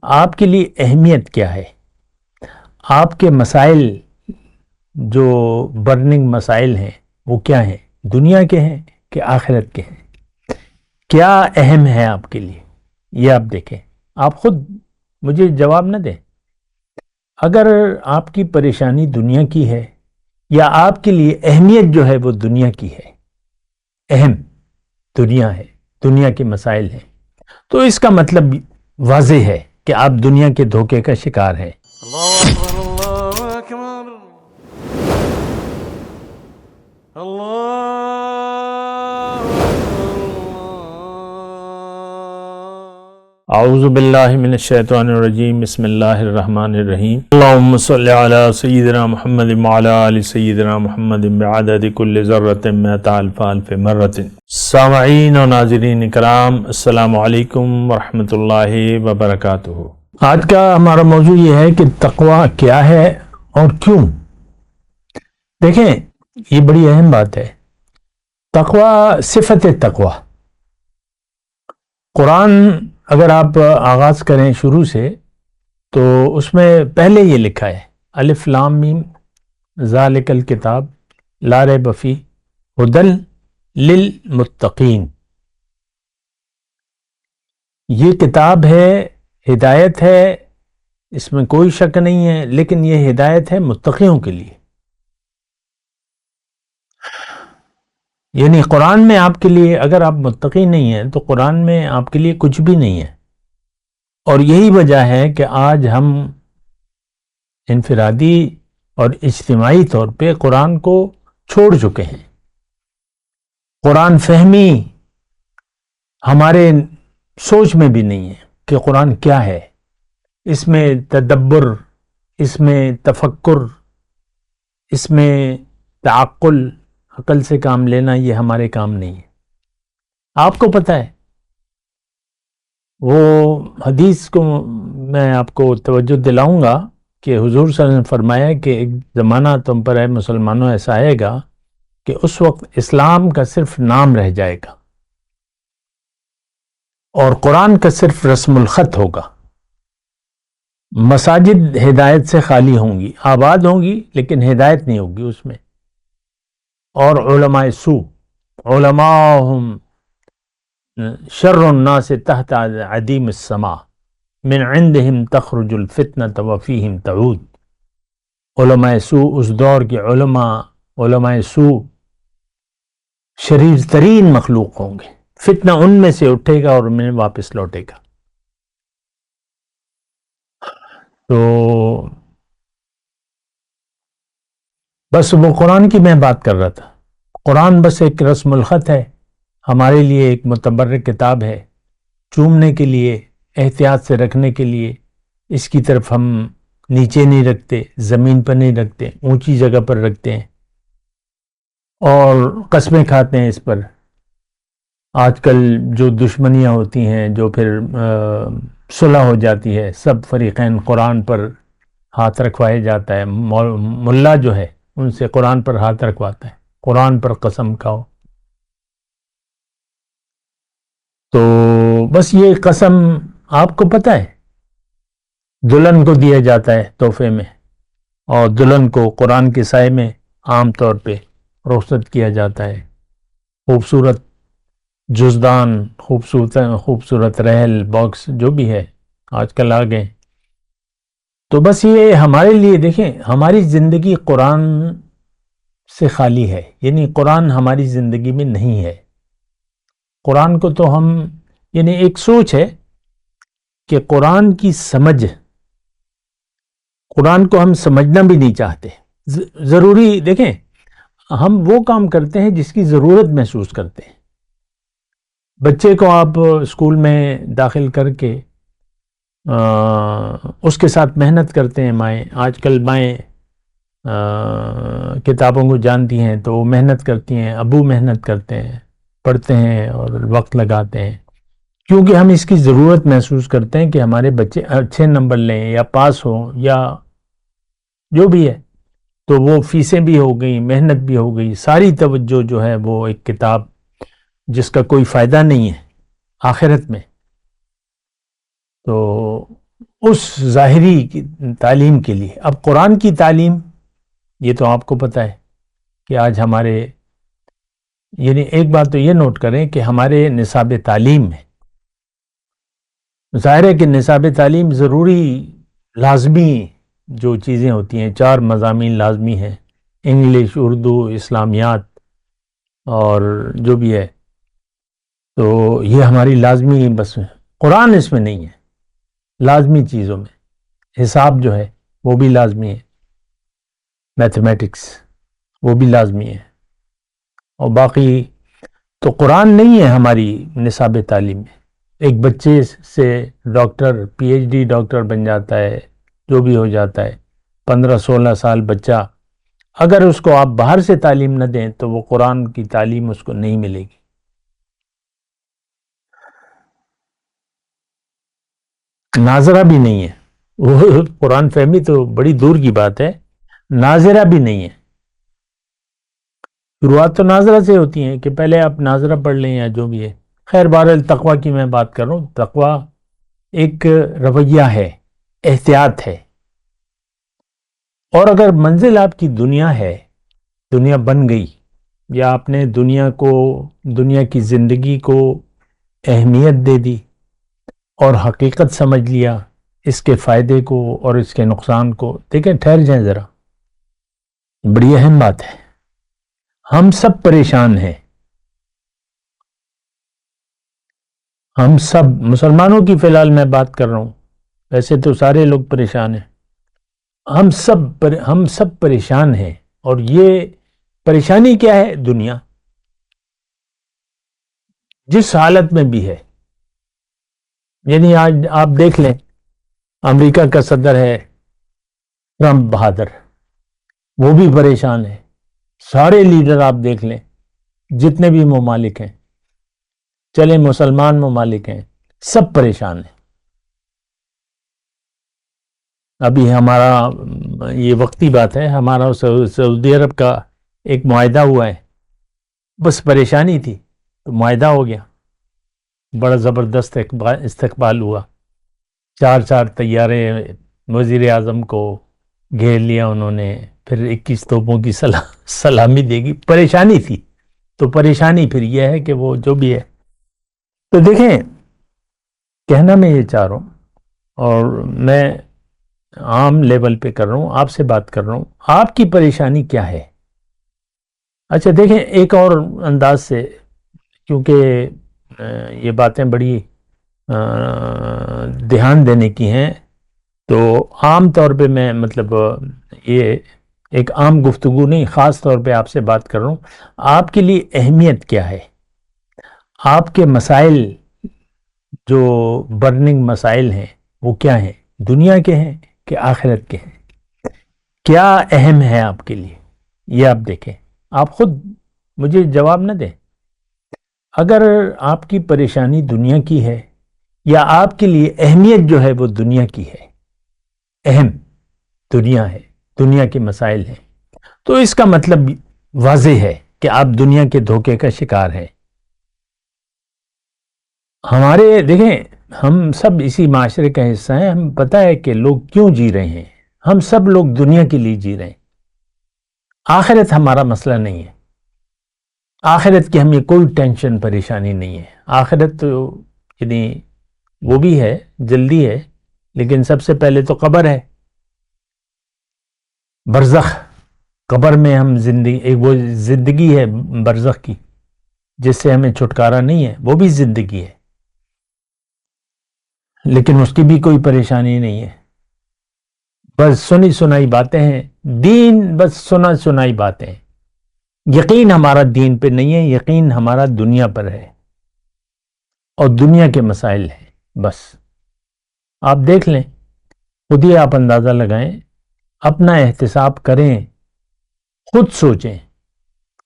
آپ کے لیے اہمیت کیا ہے؟ آپ کے مسائل جو برننگ مسائل ہیں وہ کیا ہیں؟ دنیا کے ہیں کہ آخرت کے ہیں؟ کیا اہم ہے آپ کے لیے؟ یہ آپ دیکھیں، آپ خود مجھے جواب نہ دیں۔ اگر آپ کی پریشانی دنیا کی ہے یا آپ کے لیے اہمیت جو ہے وہ دنیا کی ہے، اہم دنیا ہے، دنیا کے مسائل ہیں، تو اس کا مطلب واضح ہے کہ آپ دنیا کے دھوکے کا شکار ہیں۔ اللہ اکبر اللہ اکبر اللہ اعوذ باللہ من الشیطان الرجیم، بسم اللہ الرحمن الرحیم۔ اللہم صلی علی سیدنا محمد وعلی آل سیدنا محمد بعدد کل ذرۃ مئۃ الف الف مرۃ۔ سامعین و ناظرین کرام، السلام علیکم ورحمۃ اللہ وبرکاتہ۔ آج کا ہمارا موضوع یہ ہے کہ تقوی کیا ہے اور کیوں۔ دیکھیں، یہ بڑی اہم بات ہے۔ تقوی، صفت تقوی، قرآن اگر آپ آغاز کریں شروع سے تو اس میں پہلے یہ لکھا ہے، الف لام میم ذالک الکتاب لا ریب فیہ ھدی للمتقین۔ یہ کتاب ہے، ہدایت ہے، اس میں کوئی شک نہیں ہے، لیکن یہ ہدایت ہے متقیوں کے لیے۔ یعنی قرآن میں آپ کے لیے، اگر آپ متقی نہیں ہیں تو قرآن میں آپ کے لیے کچھ بھی نہیں ہے۔ اور یہی وجہ ہے کہ آج ہم انفرادی اور اجتماعی طور پہ قرآن کو چھوڑ چکے ہیں۔ قرآن فہمی ہمارے سوچ میں بھی نہیں ہے کہ قرآن کیا ہے۔ اس میں تدبر، اس میں تفکر، اس میں تعقل، عقل سے کام لینا، یہ ہمارے کام نہیں ہے۔ آپ کو پتہ ہے، وہ حدیث کو میں آپ کو توجہ دلاؤں گا کہ حضور صلی اللہ علیہ وسلم نے فرمایا کہ ایک زمانہ تم پر ہے مسلمانوں ایسا آئے گا کہ اس وقت اسلام کا صرف نام رہ جائے گا اور قرآن کا صرف رسم الخط ہوگا۔ مساجد ہدایت سے خالی ہوں گی، آباد ہوں گی، لیکن ہدایت نہیں ہوگی اس میں۔ اور علماء سو، علماءہم شر الناس تحت عدیم السماء من عندہم تخرج الفتنۃ وفیہم تعود۔ علماء سو، اس دور کے علماء سو شریر ترین مخلوق ہوں گے، فتنہ ان میں سے اٹھے گا اور انہیں واپس لوٹے گا۔ تو بس وہ قرآن کی میں بات کر رہا تھا۔ قرآن بس ایک رسم الخط ہے، ہمارے لیے ایک متبرک کتاب ہے، چومنے کے لیے، احتیاط سے رکھنے کے لیے۔ اس کی طرف ہم نیچے نہیں رکھتے، زمین پر نہیں رکھتے، اونچی جگہ پر رکھتے ہیں اور قسمیں کھاتے ہیں اس پر۔ آج کل جو دشمنیاں ہوتی ہیں، جو پھر صلح ہو جاتی ہے، سب فریقین قرآن پر ہاتھ رکھوائے جاتا ہے۔ ملا جو ہے ان سے قرآن پر ہاتھ رکھواتا ہے، قرآن پر قسم کھاؤ۔ تو بس یہ قسم آپ کو پتہ ہے دلہن کو دیا جاتا ہے تحفے میں، اور دلہن کو قرآن کے سائے میں عام طور پہ رخصت کیا جاتا ہے۔ خوبصورت جزدان، خوبصورت ریل باکس جو بھی ہے آج کل آ گئے۔ تو بس یہ ہمارے لیے، دیکھیں، ہماری زندگی قرآن سے خالی ہے، یعنی قرآن ہماری زندگی میں نہیں ہے۔ قرآن کو تو ہم، یعنی ایک سوچ ہے کہ قرآن کی سمجھ، قرآن کو ہم سمجھنا بھی نہیں چاہتے۔ ضروری، دیکھیں، ہم وہ کام کرتے ہیں جس کی ضرورت محسوس کرتے ہیں۔ بچے کو آپ اسکول میں داخل کر کے اس کے ساتھ محنت کرتے ہیں مائیں۔ آج کل مائیں کتابوں کو جانتی ہیں تو وہ محنت کرتی ہیں، ابو محنت کرتے ہیں، پڑھتے ہیں اور وقت لگاتے ہیں، کیونکہ ہم اس کی ضرورت محسوس کرتے ہیں کہ ہمارے بچے اچھے نمبر لیں یا پاس ہوں یا جو بھی ہے۔ تو وہ فیسیں بھی ہو گئی، محنت بھی ہو گئی، ساری توجہ جو ہے وہ ایک کتاب جس کا کوئی فائدہ نہیں ہے آخرت میں، تو اس ظاہری کی تعلیم کے لیے. اب قرآن کی تعلیم، یہ تو آپ کو پتہ ہے کہ آج ہمارے، یعنی ایک بات تو یہ نوٹ کریں کہ ہمارے نصاب تعلیم میں ظاہر ہے کہ نصاب تعلیم ضروری لازمی جو چیزیں ہوتی ہیں، 4 مضامین لازمی ہیں، انگلش، اردو، اسلامیات اور جو بھی ہے، تو یہ ہماری لازمی، بس قرآن اس میں نہیں ہے. لازمی چیزوں میں حساب جو ہے وہ بھی لازمی ہے، میتھمیٹکس وہ بھی لازمی ہے، اور باقی تو قرآن نہیں ہے ہماری نصاب تعلیم میں. ایک بچے سے doctor, P H D doctor بن جاتا ہے، جو بھی ہو جاتا ہے، 15-16 سال بچہ، اگر اس کو آپ باہر سے تعلیم نہ دیں تو وہ قرآن کی تعلیم اس کو نہیں ملے گی. ناظرہ بھی نہیں ہے، وہ قرآن فہمی تو بڑی دور کی بات ہے، ناظرہ بھی نہیں ہے. شروعات تو ناظرہ سے ہوتی ہیں کہ پہلے آپ ناظرہ پڑھ لیں یا جو بھی ہے. خیر بہرحال تقویٰ کی میں بات کر رہا ہوں. تقویٰ ایک رویہ ہے، احتیاط ہے، اور اگر منزل آپ کی دنیا ہے، دنیا بن گئی، یا آپ نے دنیا کو، دنیا کی زندگی کو اہمیت دے دی اور حقیقت سمجھ لیا، اس کے فائدے کو اور اس کے نقصان کو، دیکھیں ٹھہر جائیں ذرا، بڑی اہم بات ہے. ہم سب پریشان ہیں، ہم سب مسلمانوں کی فی الحال میں بات کر رہا ہوں، ویسے تو سارے لوگ پریشان ہیں. ہم سب پریشان ہیں، اور یہ پریشانی کیا ہے؟ دنیا جس حالت میں بھی ہے. یعنی آج آپ دیکھ لیں، امریکہ کا صدر ہے ٹرمپ بہادر، وہ بھی پریشان ہے. سارے لیڈر آپ دیکھ لیں، جتنے بھی ممالک ہیں، چلے مسلمان ممالک ہیں، سب پریشان ہیں. ابھی ہمارا یہ وقتی بات ہے، ہمارا سعودی عرب کا ایک معاہدہ ہوا ہے، بس پریشانی تھی تو معاہدہ ہو گیا، بڑا زبردست استقبال ہوا. 4 طیارے وزیر اعظم کو گھیر لیا انہوں نے، پھر 21 توپوں کی سلامی دے گی. پریشانی تھی تو پریشانی پھر یہ ہے کہ وہ جو بھی ہے. تو دیکھیں، کہنا میں یہ چاہ رہا ہوں، اور میں عام لیول پہ کر رہا ہوں، آپ سے بات کر رہا ہوں، آپ کی پریشانی کیا ہے؟ اچھا دیکھیں ایک اور انداز سے، کیونکہ یہ باتیں بڑی دھیان دینے کی ہیں، تو عام طور پہ میں مطلب یہ ایک عام گفتگو نہیں، خاص طور پہ آپ سے بات کر رہا ہوں. آپ کے لیے اہمیت کیا ہے؟ آپ کے مسائل جو برننگ مسائل ہیں وہ کیا ہیں؟ دنیا کے ہیں کہ آخرت کے ہیں؟ کیا اہم ہے آپ کے لیے؟ یہ آپ دیکھیں، آپ خود مجھے جواب نہ دیں. اگر آپ کی پریشانی دنیا کی ہے، یا آپ کے لیے اہمیت جو ہے وہ دنیا کی ہے، اہم دنیا ہے، دنیا کے مسائل ہیں، تو اس کا مطلب واضح ہے کہ آپ دنیا کے دھوکے کا شکار ہیں. ہمارے دیکھیں، ہم سب اسی معاشرے کا حصہ ہیں، ہم پتہ ہے کہ لوگ کیوں جی رہے ہیں. ہم سب لوگ دنیا کے لیے جی رہے ہیں. آخرت ہمارا مسئلہ نہیں ہے، آخرت کی ہمیں کوئی ٹینشن پریشانی نہیں ہے. آخرت تو یعنی وہ بھی ہے، جلدی ہے، لیکن سب سے پہلے تو قبر ہے، برزخ. قبر میں ہم زندگی، ایک وہ زندگی ہے برزخ کی جس سے ہمیں چھٹکارا نہیں ہے، وہ بھی زندگی ہے، لیکن اس کی بھی کوئی پریشانی نہیں ہے. بس سنی سنائی باتیں ہیں، دین بس سنا سنائی باتیں ہیں. یقین ہمارا دین پہ نہیں ہے، یقین ہمارا دنیا پر ہے اور دنیا کے مسائل ہیں. بس آپ دیکھ لیں، خود ہی آپ اندازہ لگائیں، اپنا احتساب کریں، خود سوچیں.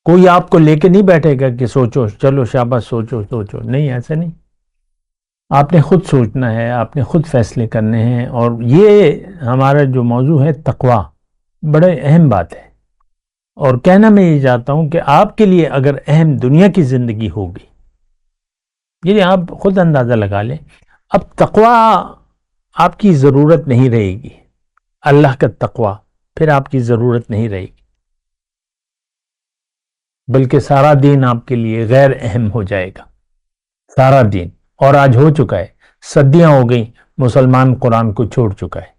کوئی آپ کو لے کے نہیں بیٹھے گا کہ سوچو، چلو شاباش سوچو. نہیں، ایسا نہیں. آپ نے خود سوچنا ہے، آپ نے خود فیصلے کرنے ہیں. اور یہ ہمارا جو موضوع ہے تقویٰ، بڑے اہم بات ہے. اور کہنا میں یہ چاہتا ہوں کہ آپ کے لیے اگر اہم دنیا کی زندگی ہوگی، یعنی آپ خود اندازہ لگا لیں. اب تقویٰ آپ کی ضرورت نہیں رہے گی، اللہ کا تقوی، پھر آپ کی ضرورت نہیں رہے گی، بلکہ سارا دین آپ کے لیے غیر اہم ہو جائے گا، سارا دین۔ اور آج ہو چکا ہے، صدیاں ہو گئی مسلمان قرآن کو چھوڑ چکا ہے۔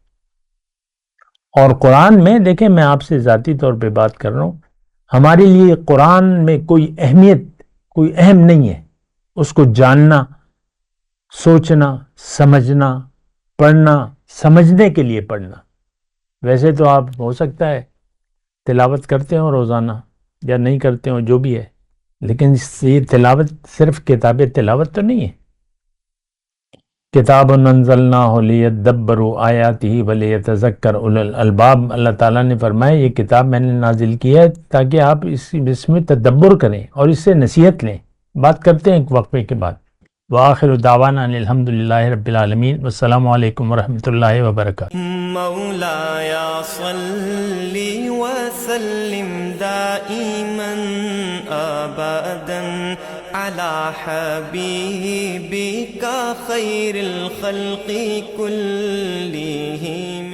اور قرآن میں دیکھیں، میں آپ سے ذاتی طور پہ بات کر رہا ہوں، ہمارے لیے قرآن میں کوئی اہمیت، کوئی اہم نہیں ہے۔ اس کو جاننا، سوچنا، سمجھنا، پڑھنا، سمجھنے کے لیے پڑھنا۔ ویسے تو آپ ہو سکتا ہے تلاوت کرتے ہوں روزانہ یا نہیں کرتے ہوں، جو بھی ہے، لیکن یہ تلاوت صرف کتاب تلاوت تو نہیں ہے۔ کتاب انزلناہ لیدبروا آیاتہ ولیتذکر اولو الالباب، اللہ تعالیٰ نے فرمایا یہ کتاب میں نے نازل کی ہے تاکہ آپ اس میں تدبر کریں اور اس سے نصیحت لیں۔ بات کرتے ہیں ایک وقفے کے بعد۔ وآخر دعوانا ان الحمدللہ رب العالمین، والسلام علیکم ورحمۃ اللہ وبرکاتہ۔ مولاي صل وسلم دائما ابدا على حبيبك خير الخلق كلهم